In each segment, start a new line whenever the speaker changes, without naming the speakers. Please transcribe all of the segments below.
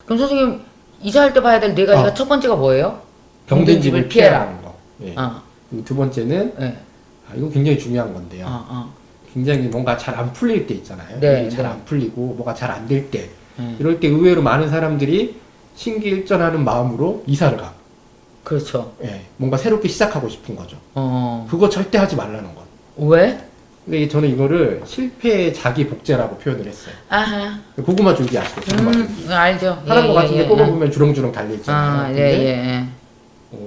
그럼 선생님 이사할 때 봐야 될 네 가지가 첫 번째가 뭐예요?
병든 집을 피해라는 거. 예.
어.
그리고 두 번째는
네.
이거 굉장히 중요한 건데요. 굉장히 뭔가 잘 안 풀릴 때 있잖아요.
네,
잘 안 풀리고 뭐가 잘 안 될 때
네.
이럴 때 의외로 많은 사람들이 신기일전하는 마음으로 이사를 가.
그렇죠.
예. 뭔가 새롭게 시작하고 싶은 거죠.
어.
그거 절대 하지 말라는 거.
왜?
근데 저는 이거를 실패의 자기 복제라고 표현을 했어요.
아하.
고구마 줄기 아시죠? 고구마 줄기.
알죠.
파란 거 같은데
예.
뽑아보면 주렁주렁 달려있잖아요.
아, 예,
근데
예.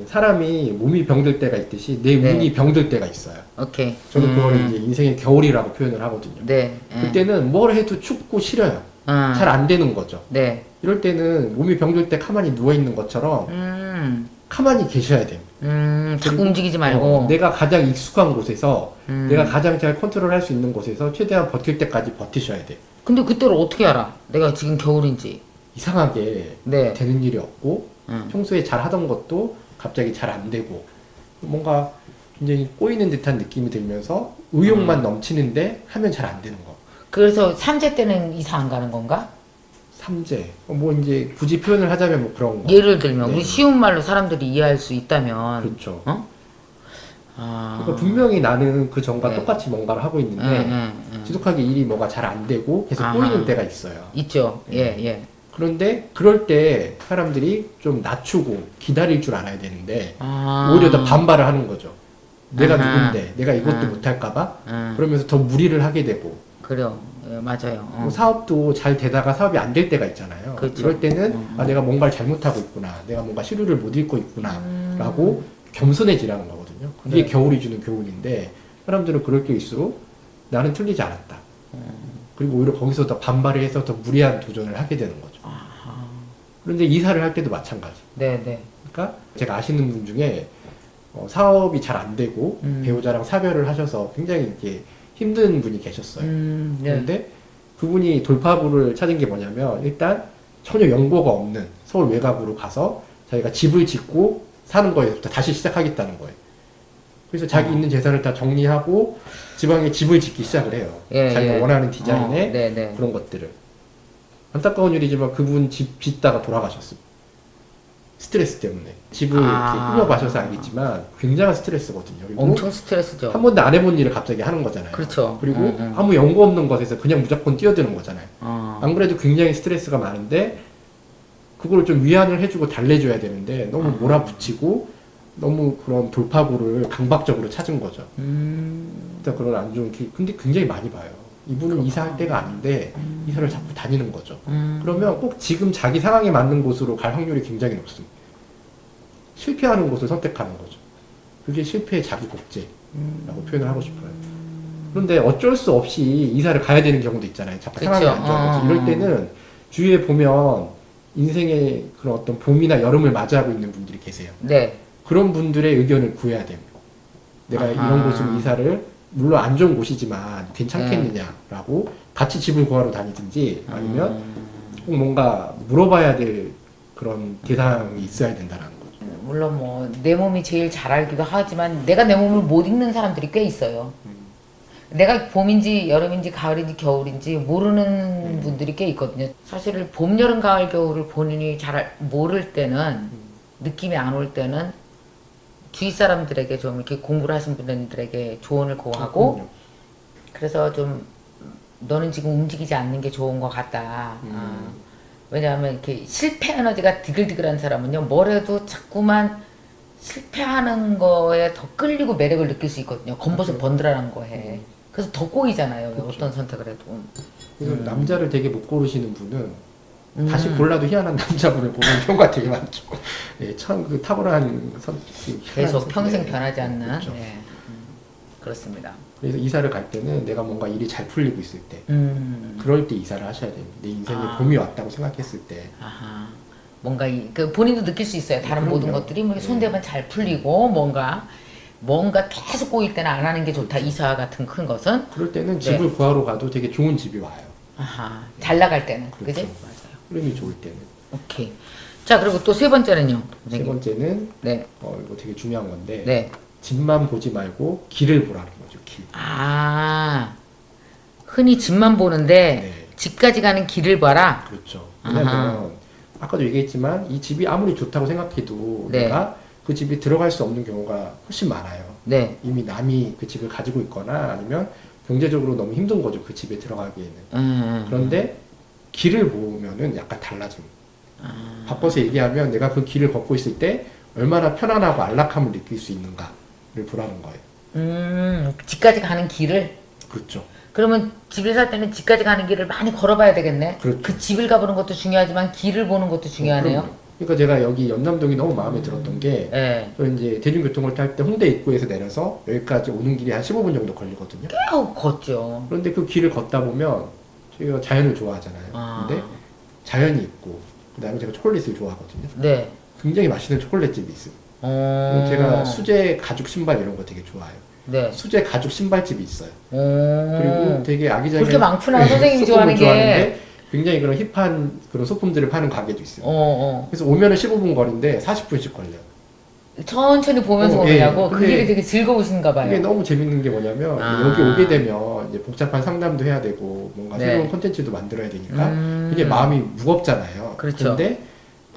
사람이 몸이 병들 때가 있듯이 내
네.
운이 병들 때가 있어요.
오케이.
저는 그걸 이제 인생의 겨울이라고 표현을 하거든요.
네. 예.
그때는 뭘 해도 춥고 싫어요.
아.
잘 안 되는 거죠.
네.
이럴 때는 몸이 병들 때 가만히 누워있는 것처럼 가만히 계셔야 돼요.
자꾸
그리고,
움직이지 말고.
내가 가장 익숙한 곳에서
음.
내가 가장 잘 컨트롤할 수 있는 곳에서 최대한 버틸 때까지 버티셔야 돼요.
근데 그때를 어떻게 알아? 내가 지금 겨울인지.
이상하게
네.
되는 일이 없고 평소에 잘 하던 것도 갑자기 잘 안 되고 뭔가 굉장히 꼬이는 듯한 느낌이 들면서 의욕만 넘치는데 하면 잘 안 되는 거.
그래서 삼재 때는 이사 안 가는 건가?
삼재. 뭐 이제 굳이 표현을 하자면 뭐 그런 거.
예를 들면
네.
우리 쉬운 말로 사람들이 이해할 수 있다면.
그렇죠.
어? 아.
그러니까 분명히 나는 그 전과
네.
똑같이 뭔가를 하고 있는데 지독하게 일이 뭐가 잘 안 되고 계속
아하.
꼬이는 때가 있어요.
있죠. 예, 예.
그런데 그럴 때 사람들이 좀 낮추고 기다릴 줄 알아야 되는데
아.
오히려 더 반발을 하는 거죠. 내가
아하.
누군데 내가 이것도
아.
못할까봐
아.
그러면서 더 무리를 하게 되고
그래요. 예, 맞아요.
뭐 사업도 잘 되다가 사업이 안 될 때가 있잖아요.
그렇죠.
이럴 때는 내가 뭔가를 잘못하고 있구나, 내가 뭔가 시류를 못 읽고 있구나 라고 겸손해지라는 거거든요. 그게
네.
겨울이 주는 교훈인데 사람들은 그럴 때일수록 나는 틀리지 않았다. 그리고 오히려 거기서 더 반발을 해서 더 무리한 도전을 하게 되는 거죠. 그런데 이사를 할 때도 마찬가지.
네, 네.
그러니까 제가 아시는 분 중에 사업이 잘 안 되고 배우자랑 사별을 하셔서 굉장히 이게 힘든 분이 계셨어요.
네.
그런데 그분이 돌파구를 찾은 게 뭐냐면 일단 전혀 연고가 없는 서울 외곽으로 가서 자기가 집을 짓고 사는 거에서부터 다시 시작하겠다는 거예요. 그래서 자기 있는 재산을 다 정리하고 지방에 집을 짓기 시작을 해요.
예,
자기가
예.
원하는 디자인의
네, 네.
그런 것들을. 안타까운 일이지만 그분 집 짓다가 돌아가셨어요. 스트레스 때문에. 집을 이렇게 꾸며가셔서 알겠지만 굉장한 스트레스거든요. 그리고
엄청 스트레스죠.
한 번도 안 해본 일을 갑자기 하는 거잖아요.
그렇죠.
그리고 아무 연고 없는 것에서 그냥 무조건 뛰어드는 거잖아요.
어.
안 그래도 굉장히 스트레스가 많은데 그걸 좀 위안을 해주고 달래줘야 되는데 너무 몰아붙이고 너무 그런 돌파구를 강박적으로 찾은 거죠. 일단 그런 안 좋은 근데 굉장히 많이 봐요. 이분은 이사할 때가 아닌데 이사를 자꾸 다니는 거죠. 그러면 꼭 지금 자기 상황에 맞는 곳으로 갈 확률이 굉장히 높습니다. 실패하는 곳을 선택하는 거죠. 그게 실패의 자기 복제라고 표현을 하고 싶어요. 그런데 어쩔 수 없이 이사를 가야 되는 경우도 있잖아요. 자꾸
그쵸.
상황이 안 좋아서. 이럴 때는 주위에 보면 인생의 그런 어떤 봄이나 여름을 맞이하고 있는 분들이 계세요.
네.
그런 분들의 의견을 구해야 됩니다. 내가
아하.
이런 곳으로 이사를 물론 안 좋은 곳이지만 괜찮겠느냐라고 같이 집을 구하러 다니든지 아니면 꼭 뭔가 물어봐야 될 그런 대상이 있어야 된다는 거죠.
물론 뭐 내 몸이 제일 잘 알기도 하지만 내가 내 몸을 못 읽는 사람들이 꽤 있어요. 내가 봄인지 여름인지 가을인지 겨울인지 모르는 분들이 꽤 있거든요. 사실 봄, 여름, 가을, 겨울을 본인이 잘 모를 때는 느낌이 안 올 때는 주위 사람들에게 좀 이렇게 공부를 하신 분들에게 조언을 구하고
그럼요.
그래서 좀 너는 지금 움직이지 않는 게 좋은 것 같다. 왜냐하면 이렇게 실패 에너지가 디글디글한 사람은요 뭘 해도 자꾸만 실패하는 거에 더 끌리고 매력을 느낄 수 있거든요. 검버섯 번들어라는 거에. 그래서 더 꼬이잖아요.
그렇죠.
어떤 선택을 해도.
그래서 남자를 되게 못 고르시는 분은 다시 골라도 희한한 남자분을 보는 경우가 되게 많죠. 예, 참 그 탁월한
계속 평생 변하지 않는.
그렇죠.
예. 그렇습니다.
그래서 이사를 갈 때는 내가 뭔가 일이 잘 풀리고 있을 때 그럴 때 이사를 하셔야 됩니다. 내 인생에 봄이 왔다고 생각했을 때.
아하. 뭔가 그 본인도 느낄 수 있어요. 다른
그럼요.
모든 것들이 뭐 손대면 잘 풀리고 뭔가 계속 꼬일 때는 안 하는 게 좋다. 이사 같은 큰 것은.
그럴 때는 집을 구하러 가도 되게 좋은 집이 와요.
아하. 잘 나갈 때는.
그렇죠.
그지? 맞아요.
흐름이 좋을 때는.
오케이. 자, 그리고 또 세 번째는요.
세
선생님.
번째는
네.
이거 되게 중요한 건데
네.
집만 보지 말고 길을 보라는 거죠. 길.
아. 흔히 집만 보는데
네.
집까지 가는 길을 봐라.
그렇죠.
아하.
왜냐면 아까도 얘기했지만 이 집이 아무리 좋다고 생각해도
네.
내가 그 집에 들어갈 수 없는 경우가 훨씬 많아요.
네.
이미 남이 그 집을 가지고 있거나 아니면 경제적으로 너무 힘든 거죠. 그 집에 들어가기에는. 그런데 길을 보면은 약간 달라집니다. 바꿔서 얘기하면 내가 그 길을 걷고 있을 때 얼마나 편안하고 안락함을 느낄 수 있는가를 보라는 거예요.
집까지 가는 길을?
그렇죠.
그러면 집에 살 때는 집까지 가는 길을 많이 걸어봐야 되겠네.
그렇죠.
그 집을 가보는 것도 중요하지만 길을 보는 것도 중요하네요.
그럼요. 그러니까 제가 여기 연남동이 너무 마음에 들었던 게,
네.
저 이제 대중교통을 탈 때 홍대 입구에서 내려서 여기까지 오는 길이 한 15분 정도 걸리거든요.
꽤 걷죠.
그런데 그 길을 걷다 보면 저희가 자연을 좋아하잖아요. 근데 자연이 있고, 그 다음에 제가 초콜릿을 좋아하거든요.
네.
굉장히 맛있는 초콜릿집이 있어요.
어.
제가 수제 가죽 신발 이런 거 되게 좋아해요.
네.
수제 가죽 신발집이 있어요.
오.
그리고 되게 아기자기한
그렇게 많구나, 선생님이
소품을
좋아하는 게.
좋아하는데 굉장히 그런 힙한 그런 소품들을 파는 가게도 있어요. 그래서 오면은 15분 거리인데 40분씩 걸려요.
천천히 보면서
예.
오느냐고? 그
근데
길이 되게 즐거우신가 봐요.
이게 너무 재밌는 게 뭐냐면 여기 오게 되면 이제 복잡한 상담도 해야 되고 뭔가
네.
새로운 콘텐츠도 만들어야 되니까 굉장히 마음이 무겁잖아요.
그렇죠.
근데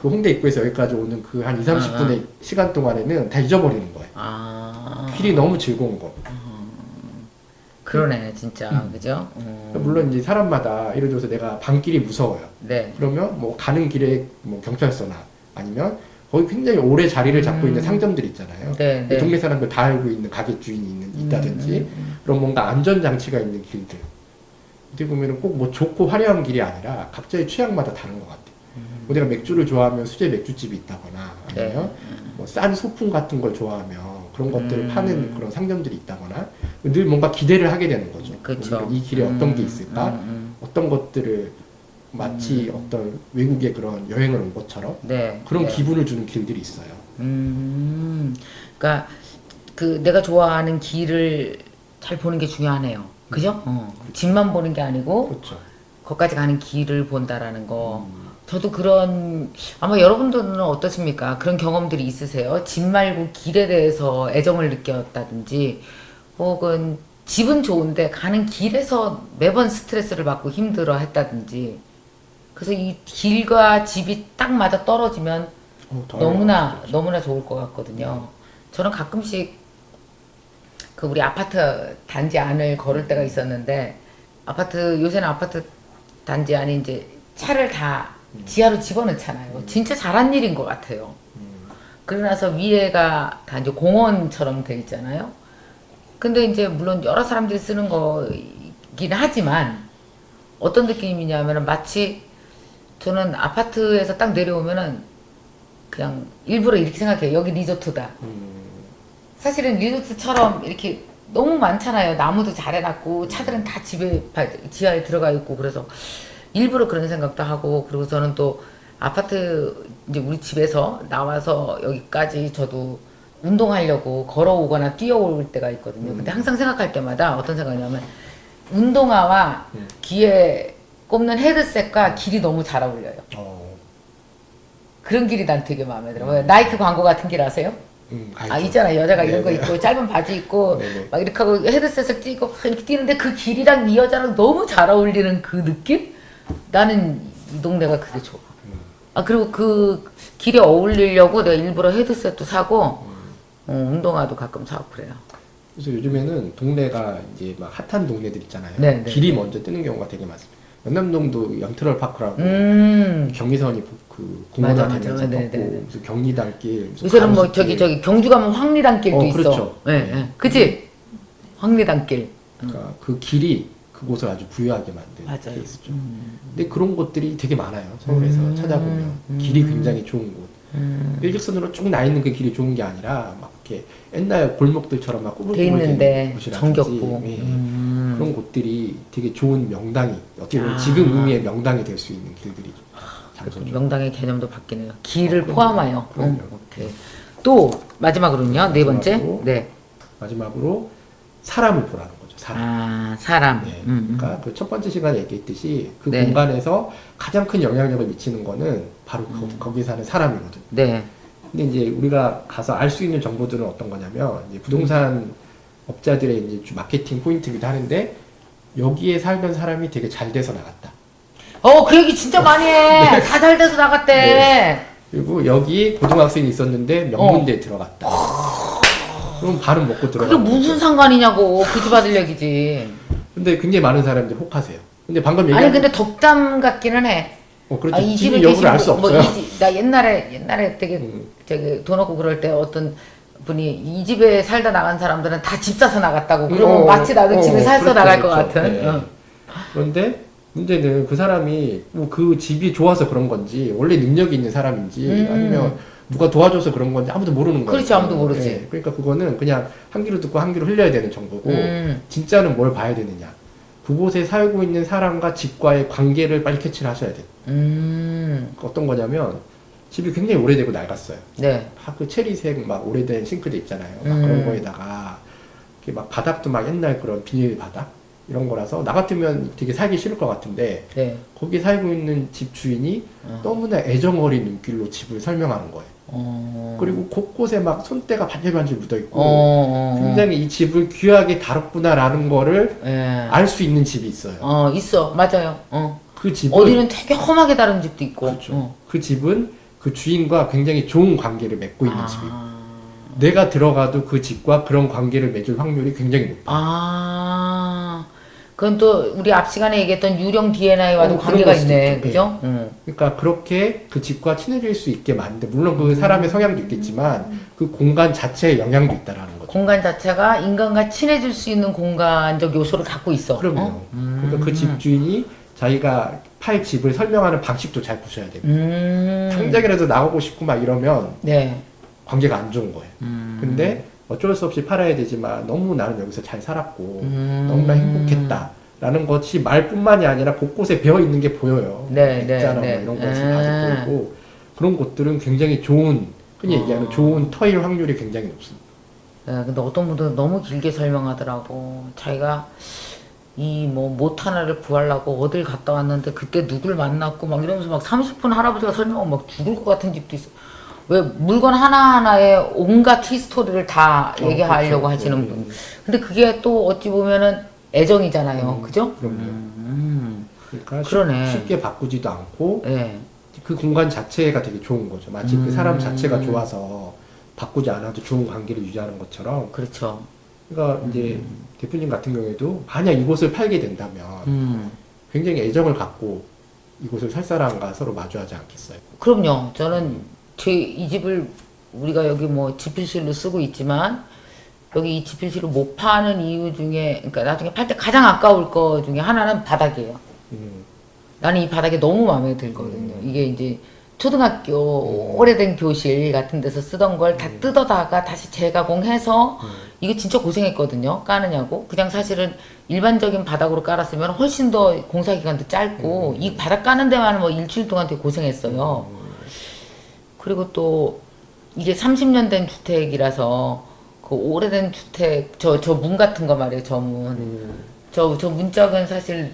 그 홍대 입구에서 여기까지 오는 그 한 2, 30분의 시간 동안에는 다 잊어버리는 거예요. 길이 너무 즐거운 거.
그러네, 진짜. 그죠?
물론 이제 사람마다 예를 들어서 내가 밤길이 무서워요.
네.
그러면 뭐 가는 길에 뭐 경찰서나 아니면 거기 굉장히 오래 자리를 잡고 있는 상점들 있잖아요.
네, 네.
동네 사람들 다 알고 있는 가게 주인이 있다든지 그런 뭔가 안전장치가 있는 길들. 어떻게 보면 꼭 뭐 좋고 화려한 길이 아니라 각자의 취향마다 다른 것 같아요. 뭐 내가 맥주를 좋아하면 수제 맥주집이 있다거나 아니면 뭐 싼 소품 같은 걸 좋아하면 그런 것들을 파는 그런 상점들이 있다거나 늘 뭔가 기대를 하게 되는 거죠.
그쵸.
그러니까 이 길에 어떤 게 있을까? 어떤 것들을 마치 어떤 외국의 그런 여행을 온 것처럼
네.
그런
네.
기분을 주는 길들이 있어요.
그러니까 그 내가 좋아하는 길을 잘 보는 게 중요하네요. 그죠? 집만 보는 게 아니고
그렇죠.
거기까지 가는 길을 본다라는 거. 저도 그런 아마 여러분들은 어떠십니까? 그런 경험들이 있으세요? 집 말고 길에 대해서 애정을 느꼈다든지 혹은 집은 좋은데 가는 길에서 매번 스트레스를 받고 힘들어 했다든지 그래서 이 길과 집이 딱 맞아 떨어지면 너무나 좋을 것 같거든요. 저는 가끔씩 그 우리 아파트 단지 안을 걸을 때가 있었는데 요새는 아파트 단지 안에 이제 차를 다 지하로 집어넣잖아요. 진짜 잘한 일인 것 같아요. 그러고 나서 위에가 다 이제 공원처럼 돼 있잖아요. 근데 이제 물론 여러 사람들이 쓰는 거긴 하지만 어떤 느낌이냐면은 마치 저는 아파트에서 딱 내려오면은 그냥 일부러 이렇게 생각해요. 여기 리조트다. 사실은 리조트처럼 이렇게 너무 많잖아요. 나무도 잘 해놨고 차들은 다 지하에 들어가 있고 그래서 일부러 그런 생각도 하고 그리고 저는 또 아파트 이제 우리 집에서 나와서 여기까지 저도 운동하려고 걸어오거나 뛰어올 때가 있거든요. 근데 항상 생각할 때마다 어떤 생각이냐면 운동화와 귀에 꼽는 헤드셋과 길이 너무 잘 어울려요. 그런 길이 난 되게 마음에 들어요. 나이키 광고 같은 길 아세요? 있잖아. 여자가 이런 거 입고 짧은 바지 입고 막 이렇게 하고 헤드셋을 끼고 막 이렇게 뛰는데 그 길이랑 이 여자랑 너무 잘 어울리는 그 느낌? 나는 이 동네가 그게 좋아. 그리고 그 길에 어울리려고 내가 일부러 헤드셋도 사고 운동화도 가끔 사고 그래요.
그래서 요즘에는 동네가 이제 막 핫한 동네들 있잖아요.
네,
길이
네.
먼저 뜨는 경우가 되게 많습니다. 연남동도 연트럴 파크라고 경의선이 그 공원화
맞아.
되면서
네,
걷고
네, 네.
무슨 경리단길 무슨
요새는 뭐
가로수길.
저기 경주 가면 황리단길도 있어.
그렇죠.
네. 그치? 황리단길.
그러니까 그 길이 그곳을 아주 부유하게 만든
맞아요.
케이스죠. 근데 그런 곳들이 되게 많아요. 서울에서 찾아보면 길이 굉장히 좋은 곳. 일직선으로 쭉 나 있는 그 길이 좋은 게 아니라 막 이렇게 옛날 골목들처럼 막
돼
꾸불꾸불
있는데
되는 곳이라든지
정겹고.
그런 곳들이 되게 좋은 명당이 어떻게 보면 지금 의미의 명당이 될 수 있는 길들이죠. 장소죠.
명당의 개념도 바뀌네요. 길을 포함하여.
그럼요.
오케이. 또 마지막으로는요. 네 번째.
마지막으로.
네.
마지막으로 사람을 보라는 거죠. 사람.
사람.
네. 그러니까 그 첫 번째 시간에 얘기했듯이 그
네.
공간에서 가장 큰 영향력을 미치는 거는 바로 거기 사는 사람이거든.
네.
근데 이제 우리가 가서 알 수 있는 정보들은 어떤 거냐면 이제 부동산 업자들의 이제 마케팅 포인트기도 하는데 여기에 살던 사람이 되게 잘 돼서 나갔다.
그 얘기 진짜 많이 해. 다 잘 돼서 나갔대.
네. 그리고 여기 고등학생이 있었는데 명문대에 들어갔다. 그럼 밥은 먹고 들어가.
그게 무슨 상관이냐고. 그 집 아들 얘기지.
근데 굉장히 많은 사람들이 혹하세요. 근데 방금
아니 근데 덕담 같기는 해.
그렇죠.
이
집인
집에
여부를 알 수 없어요.
나 옛날에 되게 저기 돈 없고 그럴 때 어떤 분이 이 집에 살다 나간 사람들은 다 집 사서 나갔다고. 그러면 마치 나도 집에 살서
그렇죠,
나갈
그렇죠.
것 같은.
네. 그런데 문제는 그 사람이 뭐 그 집이 좋아서 그런 건지 원래 능력이 있는 사람인지 아니면 누가 도와줘서 그런 건지 아무도 모르는 거예요.
그렇지, 아무도 모르지.
네. 그러니까 그거는 그냥 한 귀로 듣고 한 귀로 흘려야 되는 정보고 진짜는 뭘 봐야 되느냐. 그곳에 살고 있는 사람과 집과의 관계를 빨리 캐치를 하셔야 돼요. 어떤 거냐면 집이 굉장히 오래되고 낡았어요.
네.
그 체리색 막 오래된 싱크대 있잖아요. 막 그런 거에다가 이렇게 막 바닥도 막 옛날 그런 비닐 바닥 이런 거라서 나 같으면 되게 살기 싫을 것 같은데
네.
거기 살고 있는 집 주인이 너무나 애정 어린 눈길로 집을 설명하는 거예요. 그리고 곳곳에 막 손때가 반질반질 묻어 있고 굉장히 이 집을 귀하게 다뤘구나라는 거를
예.
알 수 있는 집이 있어요.
있어. 맞아요.
그 집은
어디는 되게 험하게 다른 집도 있고.
그렇죠. 그 집은 그 주인과 굉장히 좋은 관계를 맺고 있는 집이에요. 내가 들어가도 그 집과 그런 관계를 맺을 확률이 굉장히 높아요.
그건 또 우리 앞 시간에 얘기했던 유령 DNA와도 관계가 있네. 그죠?
그러니까 그렇게 그 집과 친해질 수 있게 만드는데 물론 그 사람의 성향도 있겠지만 그 공간 자체에 영향도 있다라는 거죠.
공간 자체가 인간과 친해질 수 있는 공간적 요소를 갖고 있어.
그럼요. 그러니까 그 집주인이 자기가 팔 집을 설명하는 방식도 잘 보셔야 돼요. 당장이라도 나오고 싶고 막 이러면
네.
관계가 안 좋은 거예요. 근데 어쩔 수 없이 팔아야 되지만 너무 나는 여기서 잘 살았고 너무나 행복했다라는 것이 말뿐만이 아니라 곳곳에 배어 있는 게 보여요. 액자나 뭐 이런 것이 아주 보이고 그런 곳들은 굉장히 좋은 흔히 얘기하는 좋은 터일 확률이 굉장히 높습니다.
네, 근데 어떤 분들은 너무 길게 설명하더라고. 자기가 이 뭐 못 하나를 구하려고 어딜 갔다 왔는데 그때 누굴 만났고 막 이러면서 막 30분 할아버지가 설명하면 막 죽을 것 같은 집도 있어. 왜 물건 하나하나에 온갖 히스토리를 다 얘기하려고
그렇죠.
하시는 분. 근데 그게 또 어찌 보면은 애정이잖아요. 그죠?
그럼요. 그러니까
그러네.
쉽게 바꾸지도 않고
네.
그 공간 자체가 되게 좋은 거죠. 마치 그 사람 자체가 좋아서 바꾸지 않아도 좋은 관계를 유지하는 것처럼.
그렇죠.
그러니까 이제 대표님 같은 경우에도 만약 이곳을 팔게 된다면 굉장히 애정을 갖고 이곳을 살 사람과 서로 마주하지 않겠어요?
그럼요. 저는 이 집을 우리가 여기 뭐 지필실로 쓰고 있지만 여기 이 지필실을 못 파는 이유 중에 그러니까 나중에 팔 때 가장 아까울 거 중에 하나는 바닥이에요. 나는 이 바닥이 너무 마음에 들거든요. 이게 이제 초등학교 오래된 교실 같은 데서 쓰던 걸 다 뜯어다가 다시 재가공해서 이거 진짜 고생했거든요. 까느냐고. 그냥 사실은 일반적인 바닥으로 깔았으면 훨씬 더 공사 기간도 짧고 이 바닥 까는 데만 뭐 일주일 동안 되게 고생했어요. 그리고 또 이게 30년 된 주택이라서 그 오래된 주택 저 문 같은 거 말이에요. 저 문. 저 문짝은 사실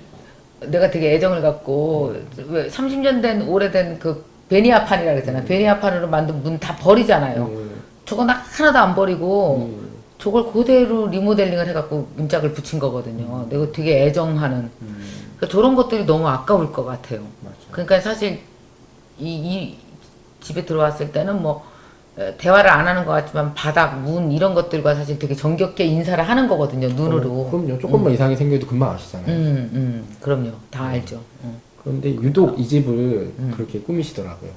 내가 되게 애정을 갖고 왜 30년 된 오래된 그 베니아판이라 그러잖아. 베니아판으로 만든 문 다 버리잖아요. 저거 나 하나도 안 버리고 저걸 그대로 리모델링을 해갖고 문짝을 붙인 거거든요. 내가 되게 애정하는. 그러니까 저런 것들이 너무 아까울 것 같아요.
맞아요.
그러니까 사실 이 집에 들어왔을 때는 뭐 대화를 안 하는 것 같지만 바닥, 문 이런 것들과 사실 되게 정겹게 인사를 하는 거거든요. 눈으로.
그럼요. 조금만 이상이 생겨도 금방 아시잖아요.
그럼요. 다 알죠.
그런데 유독 이 집을 그렇게 꾸미시더라고요.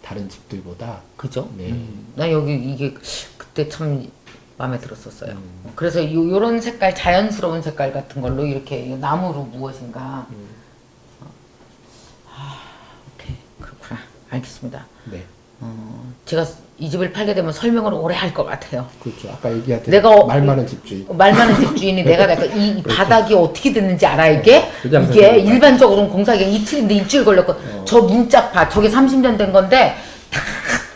다른 집들보다.
그죠?
네.
나 여기 이게 그때 참 마음에 들었었어요. 그래서 요런 색깔, 자연스러운 색깔 같은 걸로 이렇게 나무로 무엇인가. 오케이. 그렇구나. 알겠습니다.
네.
제가 이 집을 팔게 되면 설명을 오래 할 것 같아요.
그렇죠. 아까 얘기했던
내가
말 많은 집주인.
말 많은 집주인이 내가 이 바닥이 어떻게 됐는지 알아 이게?
그냥
이게
그냥
일반적으로는 공사기간 이틀인데 일주일 걸렸고 저 문짝 봐. 저게 30년 된 건데 다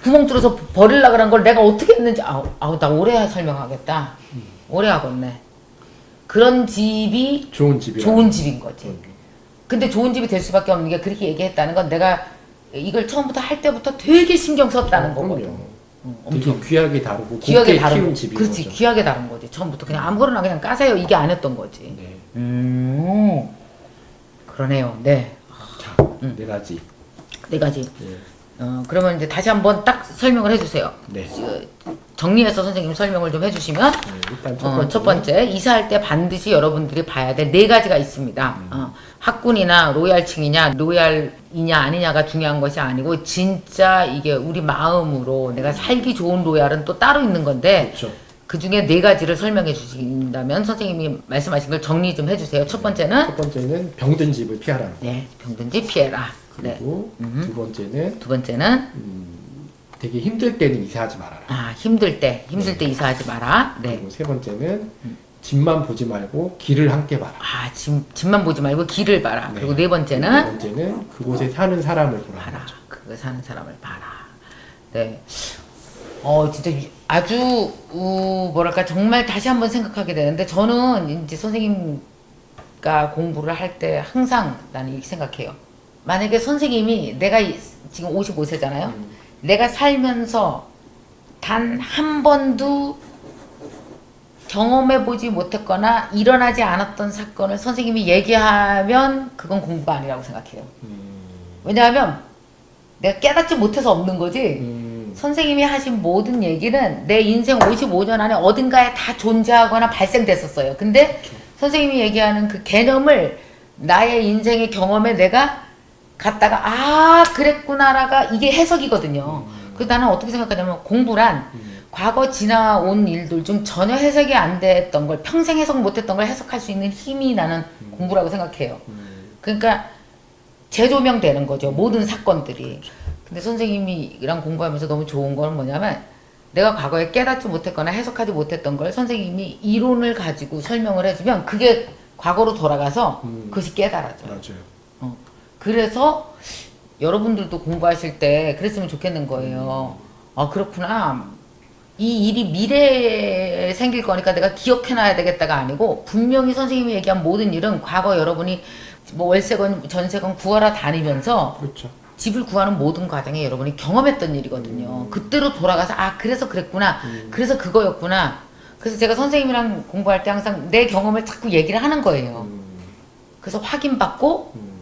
구멍 뚫어서 버리려고 그런 걸 내가 어떻게 했는지 아우 나 오래 설명하겠다. 오래 하겠네. 그런 집이
좋은 집이
좋은 집인 거지. 근데 좋은 집이 될 수밖에 없는 게 그렇게 얘기했다는 건 내가 이걸 처음부터 할 때부터 되게 신경 썼다는 거거든.
되게 귀하게 다루고
귀하게
곱게
다룬
키운
거지.
집인
그렇지.
거죠.
귀하게 다룬 거지. 처음부터 그냥 아무거나 그냥 까세요 이게 아니었던 거지.
네.
그러네요. 네.
자, 네 가지.
네 가지.
네.
그러면 이제 다시 한번 딱 설명을 해주세요.
네.
정리해서 선생님 설명을 좀 해주시면
일단
첫 번째 이사할 때 반드시 여러분들이 봐야 될 네 가지가 있습니다. 학군이나 로얄층이냐 로얄이냐 아니냐가 중요한 것이 아니고 진짜 이게 우리 마음으로 내가 살기 좋은 로얄은 또 따로 있는 건데
그렇죠.
그 중에 네 가지를 설명해 주신다면 선생님이 말씀하신 걸 정리 좀 해주세요. 첫 번째는
병든 집을 피하라는 거.
네, 병든지 피해라.
그리고 두
번째는
되게 힘들 때는 이사하지 말아라.
힘들 때 이사하지 마라. 네.
그리고 세 번째는 집만 보지 말고 길을 함께 봐라.
집만 보지 말고 길을 봐라.
네.
그리고 네 번째는
그곳에 사는 사람을 보라.
봐라. 그거 사는 사람을 봐라. 네. 진짜 아주 뭐랄까 정말 다시 한번 생각하게 되는데 저는 이제 선생님과 공부를 할 때 항상 나는 이렇게 생각해요. 만약에 선생님이 내가 지금 55세잖아요. 내가 살면서 단 한 번도 경험해보지 못했거나 일어나지 않았던 사건을 선생님이 얘기하면 그건 공부가 아니라고 생각해요. 왜냐하면 내가 깨닫지 못해서 없는 거지 선생님이 하신 모든 얘기는 내 인생 55년 안에 어딘가에 다 존재하거나 발생됐었어요. 근데 선생님이 얘기하는 그 개념을 나의 인생의 경험에 내가 갖다가 그랬구나라가 이게 해석이거든요. 그래서 나는 어떻게 생각하냐면 공부란 과거 지나온 일들 중 전혀 해석이 안 됐던 걸 평생 해석 못했던 걸 해석할 수 있는 힘이 나는 공부라고 생각해요. 그러니까 재조명되는 거죠. 모든 사건들이. 근데 선생님이랑 공부하면서 너무 좋은 건 뭐냐면 내가 과거에 깨닫지 못했거나 해석하지 못했던 걸 선생님이 이론을 가지고 설명을 해주면 그게 과거로 돌아가서 그것이 깨달아져요.
맞아요.
그래서 여러분들도 공부하실 때 그랬으면 좋겠는 거예요. 그렇구나. 이 일이 미래에 생길 거니까 내가 기억해놔야 되겠다가 아니고 분명히 선생님이 얘기한 모든 일은 과거 여러분이 뭐 월세건 전세건 구하러 다니면서
그렇죠.
집을 구하는 모든 과정에 여러분이 경험했던 일이거든요. 그때로 돌아가서 그래서 그랬구나. 그래서 그거였구나. 그래서 제가 선생님이랑 공부할 때 항상 내 경험을 자꾸 얘기를 하는 거예요. 그래서 확인받고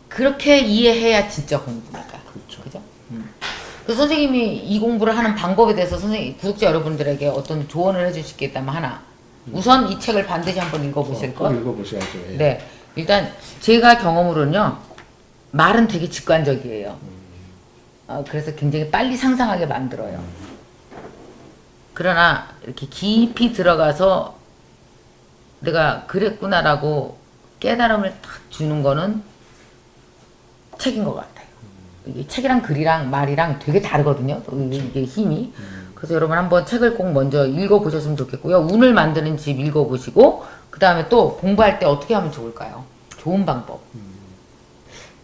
그렇게 이해해야 진짜 공부니까.
그렇죠.
그죠? 그래서 선생님이 이 공부를 하는 방법에 대해서 선생님, 구독자 여러분들에게 어떤 조언을 해주실 게 있다면 하나. 우선 이 책을 반드시 한번 읽어보실 것.
읽어보셔야죠. 예.
네. 일단 제가 경험으로는요. 말은 되게 직관적이에요. 그래서 굉장히 빨리 상상하게 만들어요. 그러나 이렇게 깊이 들어가서 내가 그랬구나라고 깨달음을 딱 주는 거는 책인 것 같아요. 이게 책이랑 글이랑 말이랑 되게 다르거든요. 이게 힘이. 그래서 여러분 한번 책을 꼭 먼저 읽어보셨으면 좋겠고요. 운을 만드는 집 읽어보시고 그 다음에 또 공부할 때 어떻게 하면 좋을까요? 좋은 방법.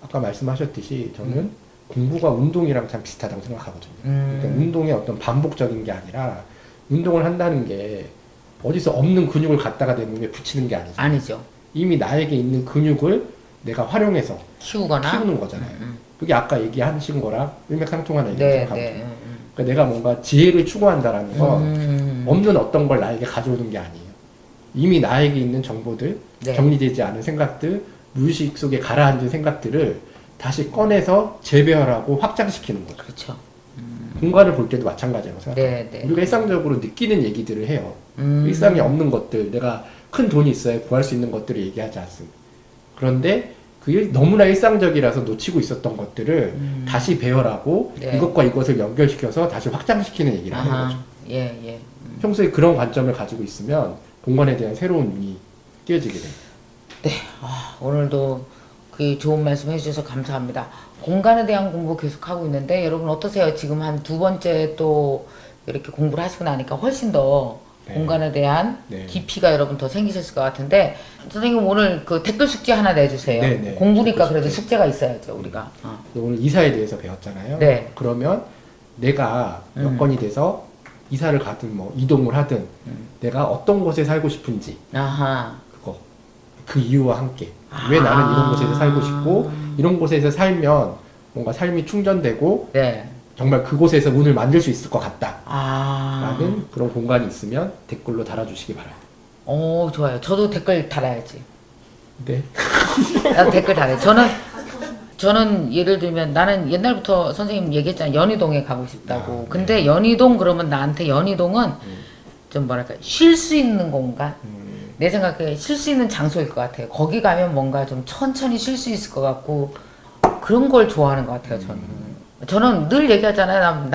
아까 말씀하셨듯이 저는 공부가 운동이랑 참 비슷하다고 생각하거든요. 그러니까 운동의 어떤 반복적인 게 아니라 운동을 한다는 게 어디서 없는 근육을 갖다가 내 몸에 붙이는 게 아니죠.
아니죠.
이미 나에게 있는 근육을 내가 활용해서
키우거나
키우는 거잖아요. 그게 아까 얘기하신 거랑 일맥상통하는 얘기라고
네,
생각하거든요.
네.
그러니까 내가 뭔가 지혜를 추구한다라는 건 없는 어떤 걸 나에게 가져오는 게 아니에요. 이미 나에게 있는 정보들,
네.
정리되지 않은 생각들, 무의식 속에 가라앉은 생각들을 다시 꺼내서 재배열하고 확장시키는 거죠.
그렇죠.
공간을 볼 때도 마찬가지라고 생각해요.
네, 네.
우리가 일상적으로 느끼는 얘기들을 해요. 일상에 없는 것들, 내가 큰 돈이 있어야 구할 수 있는 것들을 얘기하지 않습니다. 그런데 그게 너무나 일상적이라서 놓치고 있었던 것들을 다시 배열하고
네.
이것과 이것을 연결시켜서 다시 확장시키는 얘기를 하는 거죠.
예, 예.
평소에 그런 관점을 가지고 있으면 공간에 대한 새로운 눈이 띄어지게 돼요.
네. 오늘도 그 좋은 말씀 해주셔서 감사합니다. 공간에 대한 공부 계속 하고 있는데 여러분 어떠세요? 지금 한 두 번째 또 이렇게 공부를 하시고 나니까 훨씬 더
네.
공간에 대한
네.
깊이가 여러분 더 생기셨을 것 같은데 선생님 오늘 그 댓글 숙제 하나 내주세요.
네, 네.
공부니까
댓글
그래도
숙제.
숙제가 있어야죠 우리가.
오늘 이사에 대해서 배웠잖아요.
네.
그러면 내가 여건이 돼서 이사를 가든 뭐 이동을 하든 내가 어떤 곳에 살고 싶은지
아하.
그거 그 이유와 함께 왜 나는 이런 곳에서 살고 싶고 이런 곳에서 살면 뭔가 삶이 충전되고
네.
정말 그곳에서 운을 만들 수 있을 것 같다 라는
아.
그런 공간이 있으면 댓글로 달아주시기 바랍니다.
오 좋아요. 저도 댓글 달아야지.
네.
나도 댓글 달아요. 저는 저는 예를 들면 나는 옛날부터 선생님 얘기했잖아요. 연희동에 가고 싶다고.
아,
근데 연희동 그러면 나한테 연희동은 좀 뭐랄까 쉴 수 있는 공간. 내 생각에 쉴 수 있는 장소일 것 같아요. 거기 가면 뭔가 좀 천천히 쉴 수 있을 것 같고 그런 걸 좋아하는 것 같아요. 저는 늘 얘기하잖아요.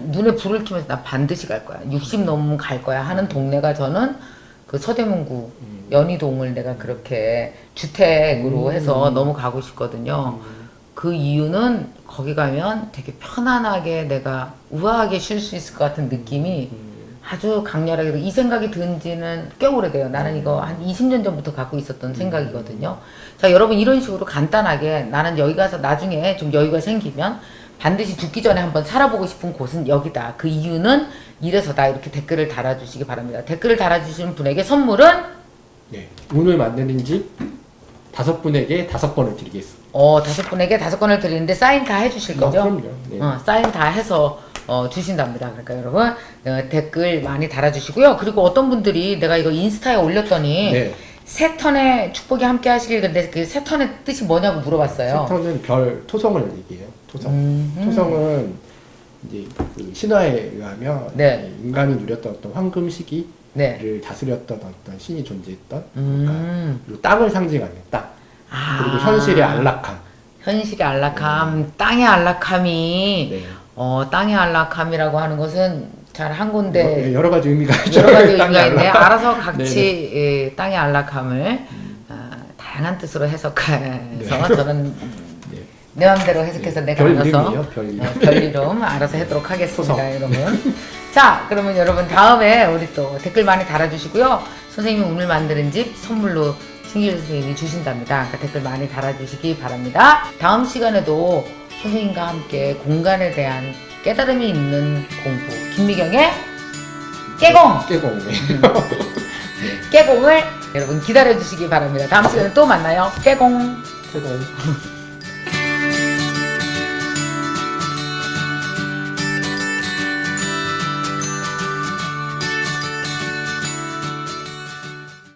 눈에 불을 켜면서 난 반드시 갈 거야. 60 넘으면 갈 거야 하는 동네가 저는 그 서대문구 연희동을 내가 그렇게 주택으로 해서 너무 가고 싶거든요. 그 이유는 거기 가면 되게 편안하게 내가 우아하게 쉴 수 있을 것 같은 느낌이 아주 강렬하게 이 생각이 든 지는 꽤 오래돼요. 나는 이거 한 20년 전부터 갖고 있었던 생각이거든요. 자, 여러분 이런 식으로 간단하게 나는 여기 가서 나중에 좀 여유가 생기면 반드시 죽기 전에 한번 살아보고 싶은 곳은 여기다. 그 이유는 이래서다. 이렇게 댓글을 달아주시기 바랍니다. 댓글을 달아주시는 분에게 선물은
네. 오늘 만드는 집 5분에게 5번을 드리겠습니다.
5분에게 5건을 드리는데 사인 다 해주실 거죠?
그럼요. 네.
사인 다 해서 주신답니다. 그러니까 여러분 댓글 많이 달아주시고요. 그리고 어떤 분들이 내가 이거 인스타에 올렸더니
네.
세 턴의 축복이 함께 하시길 근데 그 세 턴의 뜻이 뭐냐고 물어봤어요.
세턴은 별 토성을 얘기해요. 토성. 토성은 이제 그 신화에 의하면
네.
인간이 누렸던 어떤 황금 시기를
네.
다스렸던 어떤 신이 존재했던 그러니까 그리고 땅을 상징하는 땅.
아.
그리고 현실의 안락함.
현실의 안락함, 땅의 안락함이
네.
땅의 안락함이라고 하는 것은 잘 한 군데
여러 가지 의미가 있죠.
여러 가지
땅의
의미가 있네.
안락함.
알아서 같이 예, 땅의 안락함을 다양한 뜻으로 해석해서 저는
네.
내 마음대로 해석해서 내가
별
알아서
이름이에요, 별 이름.
별 이름 알아서 하도록 하겠습니다,
토성.
여러분. 자, 그러면 여러분 다음에 우리 또 댓글 많이 달아주시고요. 선생님이 오늘 만드는 집 선물로 신길 선생님이 주신답니다. 그러니까 댓글 많이 달아주시기 바랍니다. 다음 시간에도 선생님과 함께 공간에 대한 깨달음이 있는 공부 김미경의 깨공!
깨공. 네.
깨공을 여러분 기다려주시기 바랍니다. 다음 시간에 또 만나요. 깨공!
깨공.